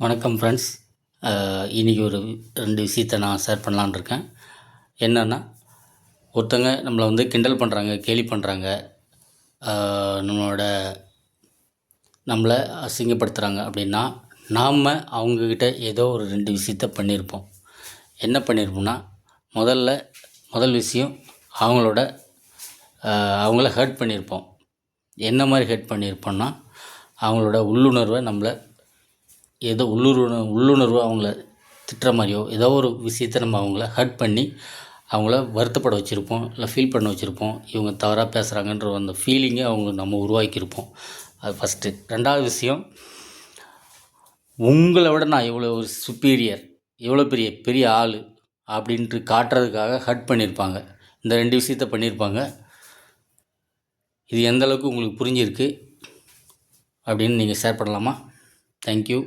வணக்கம் ஃப்ரெண்ட்ஸ். இன்றைக்கி ஒரு 2 விஷயத்தை நான் ஷேர் பண்ணலான்னு இருக்கேன். என்னென்னா, ஒருத்தங்க நம்மளை வந்து கிண்டல் பண்ணுறாங்க, கேலி பண்ணுறாங்க, நம்மளை அசிங்கப்படுத்துகிறாங்க அப்படின்னா, நாம் அவங்கக்கிட்ட ஏதோ ஒரு 2 விஷயத்த பண்ணியிருப்போம். என்ன பண்ணியிருப்போம்னா, முதல் விஷயம் அவங்கள ஹர்ட் பண்ணியிருப்போம். என்ன மாதிரி ஹர்ட் பண்ணியிருப்போம்னா, அவங்களோட உள்ளுணர்வை நம்மளை ஏதோ உள்ளுணர்வு அவங்கள திட்டுற மாதிரியோ ஏதோ ஒரு விஷயத்த நம்ம அவங்கள ஹர்ட் பண்ணி அவங்கள வருத்தப்பட வச்சுருப்போம், இல்லை ஃபீல் பண்ண வச்சுருப்போம். இவங்க தவறாக பேசுகிறாங்கன்ற அந்த ஃபீலிங்கை நம்ம உருவாக்கியிருப்போம். அது ஃபஸ்ட்டு. 2வது விஷயம், உங்களை விட நான் இவ்வளோ ஒரு சுப்பீரியர், இவ்வளோ பெரிய பெரிய ஆள் அப்படின்ட்டு காட்டுறதுக்காக ஹர்ட் பண்ணியிருப்பாங்க. இந்த 2 விஷயத்த பண்ணியிருப்பாங்க. இது எந்த அளவுக்கு உங்களுக்கு புரிஞ்சிருக்கு அப்படின்னு நீங்கள் ஷேர் பண்ணலாமா? தேங்க்யூ.